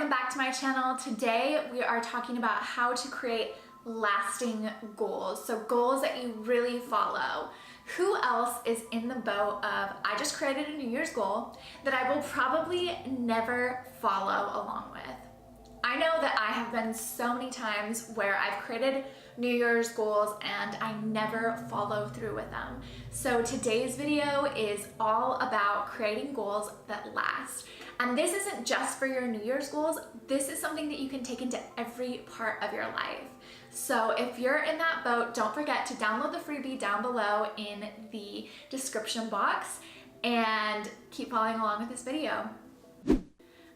welcome back to my channel. Today we are talking about how to create lasting goals, so goals that you really follow. Who else is in the boat of, I just created a New Year's goal that I will probably never follow along with? I know that I have been so many times where I've created New Year's goals and I never follow through with them. So today's video is all about creating goals that last. And this isn't just for your New Year's goals, this is something that you can take into every part of your life. So if you're in that boat, don't forget to download the freebie down below in the description box and keep following along with this video.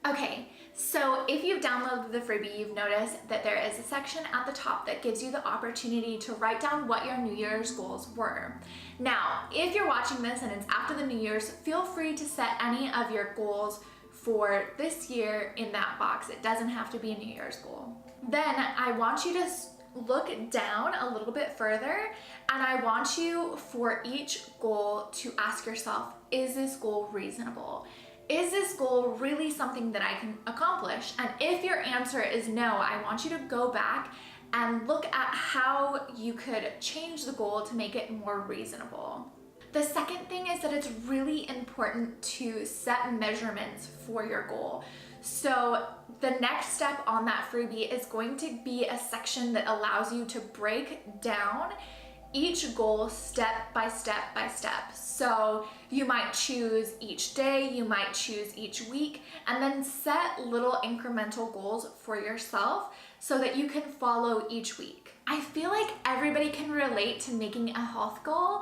Okay, so if you've downloaded the freebie, you've noticed that there is a section at the top that gives you the opportunity to write down what your New Year's goals were. Now, if you're watching this and it's after the New Year's, feel free to set any of your goals for this year in that box. It doesn't have to be a New Year's goal. Then I want you to look down a little bit further, and I want you for each goal to ask yourself, is this goal reasonable? Is this goal really something that I can accomplish? And if your answer is no, I want you to go back and look at how you could change the goal to make it more reasonable. The second thing is that it's really important to set measurements for your goal. So the next step on that freebie is going to be a section that allows you to break down each goal step by step by step. So you might choose each day, you might choose each week, and then set little incremental goals for yourself so that you can follow each week. I feel like everybody can relate to making a health goal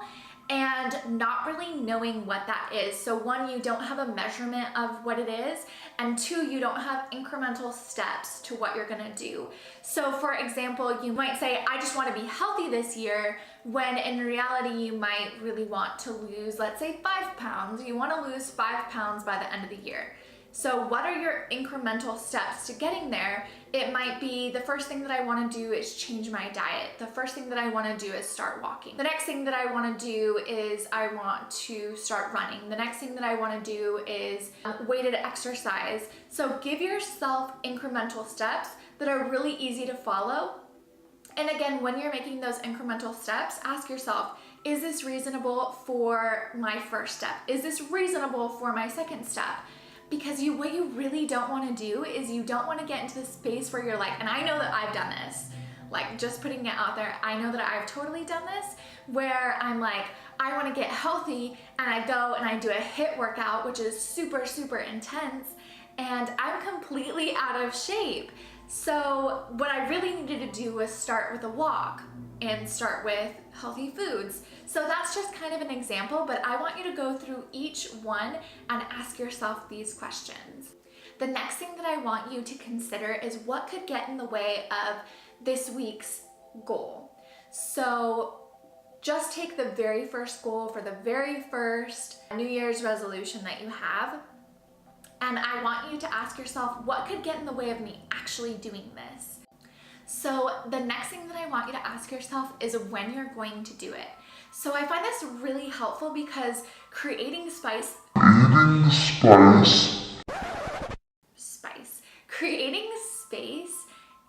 and not really knowing what that is. So one, you don't have a measurement of what it is, and two, you don't have incremental steps to what you're gonna do. So for example, you might say, I just wanna be healthy this year, when in reality, you might really want to lose, let's say 5 pounds. You wanna lose 5 pounds by the end of the year. So what are your incremental steps to getting there? It might be the first thing that I want to do is change my diet. The first thing that I want to do is start walking. The next thing that I want to do is I want to start running. The next thing that I want to do is weighted exercise. So give yourself incremental steps that are really easy to follow. And again, when you're making those incremental steps, ask yourself, is this reasonable for my first step? Is this reasonable for my second step? Because what you really don't want to do is you don't want to get into the space where you're like, and I know that I've done this, like just putting it out there, I know that I've totally done this, where I'm like, I want to get healthy, and I go and I do a HIIT workout, which is super, super intense, and I'm completely out of shape. So what I really needed to do was start with a walk and start with healthy foods. So that's just kind of an example, but I want you to go through each one and ask yourself these questions. The next thing that I want you to consider is what could get in the way of this week's goal. So just take the very first goal for the very first New Year's resolution that you have, and I want you to ask yourself, what could get in the way of me actually doing this? So the next thing that I want you to ask yourself is when you're going to do it. So I find this really helpful because creating space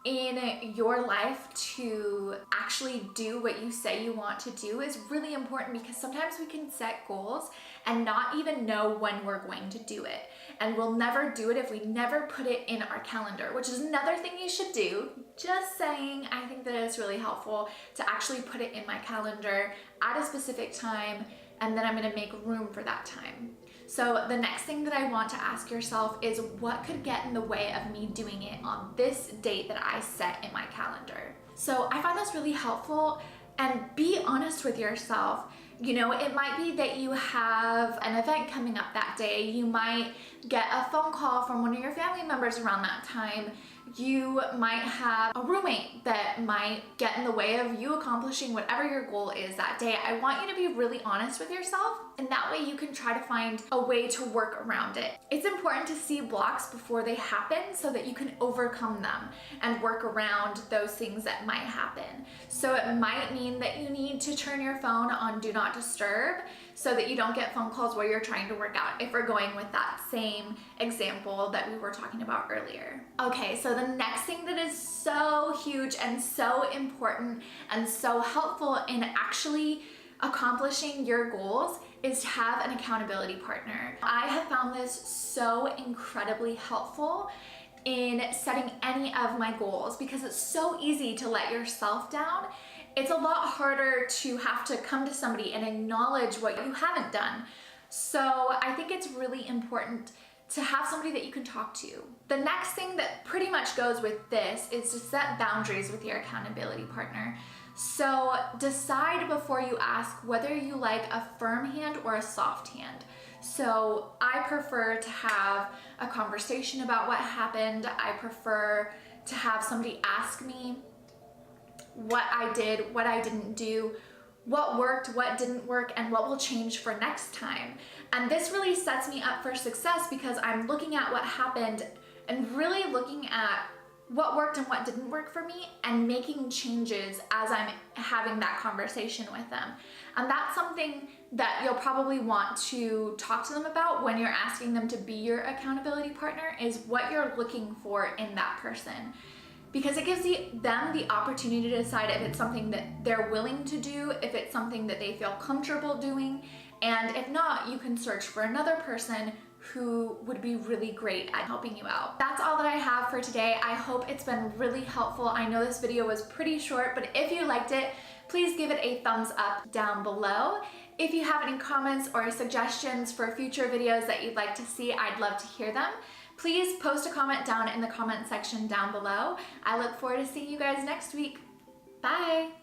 in your life to actually do what you say you want to do is really important, because sometimes we can set goals and not even know when we're going to do it. And we'll never do it if we never put it in our calendar, which is another thing you should do. Just saying, I think that it's really helpful to actually put it in my calendar at a specific time, and then I'm gonna make room for that time. So the next thing that I want to ask yourself is what could get in the way of me doing it on this date that I set in my calendar. So I find this really helpful, and be honest with yourself. You know, it might be that you have an event coming up that day. You might get a phone call from one of your family members around that time. You might have a roommate that might get in the way of you accomplishing whatever your goal is that day. I want you to be really honest with yourself, and that way you can try to find a way to work around it. It's important to see blocks before they happen so that you can overcome them and work around those things that might happen. So it might mean that you need to turn your phone on Do Not Disturb so that you don't get phone calls while you're trying to work out, if we're going with that same example that we were talking about earlier. Okay, so the next thing that is so huge and so important and so helpful in actually accomplishing your goals is to have an accountability partner. I have found this so incredibly helpful in setting any of my goals because it's so easy to let yourself down. It's a lot harder to have to come to somebody and acknowledge what you haven't done. So I think it's really important to have somebody that you can talk to. The next thing that pretty much goes with this is to set boundaries with your accountability partner. So decide before you ask whether you like a firm hand or a soft hand. So I prefer to have a conversation about what happened. I prefer to have somebody ask me what I did, what I didn't do, what worked, what didn't work, and what will change for next time. And this really sets me up for success because I'm looking at what happened and really looking at what worked and what didn't work for me and making changes as I'm having that conversation with them. And that's something that you'll probably want to talk to them about when you're asking them to be your accountability partner, is what you're looking for in that person. Because it gives them the opportunity to decide if it's something that they're willing to do, if it's something that they feel comfortable doing, and if not, you can search for another person who would be really great at helping you out. That's all that I have for today. I hope it's been really helpful. I know this video was pretty short, but if you liked it, please give it a thumbs up down below. If you have any comments or suggestions for future videos that you'd like to see, I'd love to hear them. Please post a comment down in the comment section down below. I look forward to seeing you guys next week. Bye!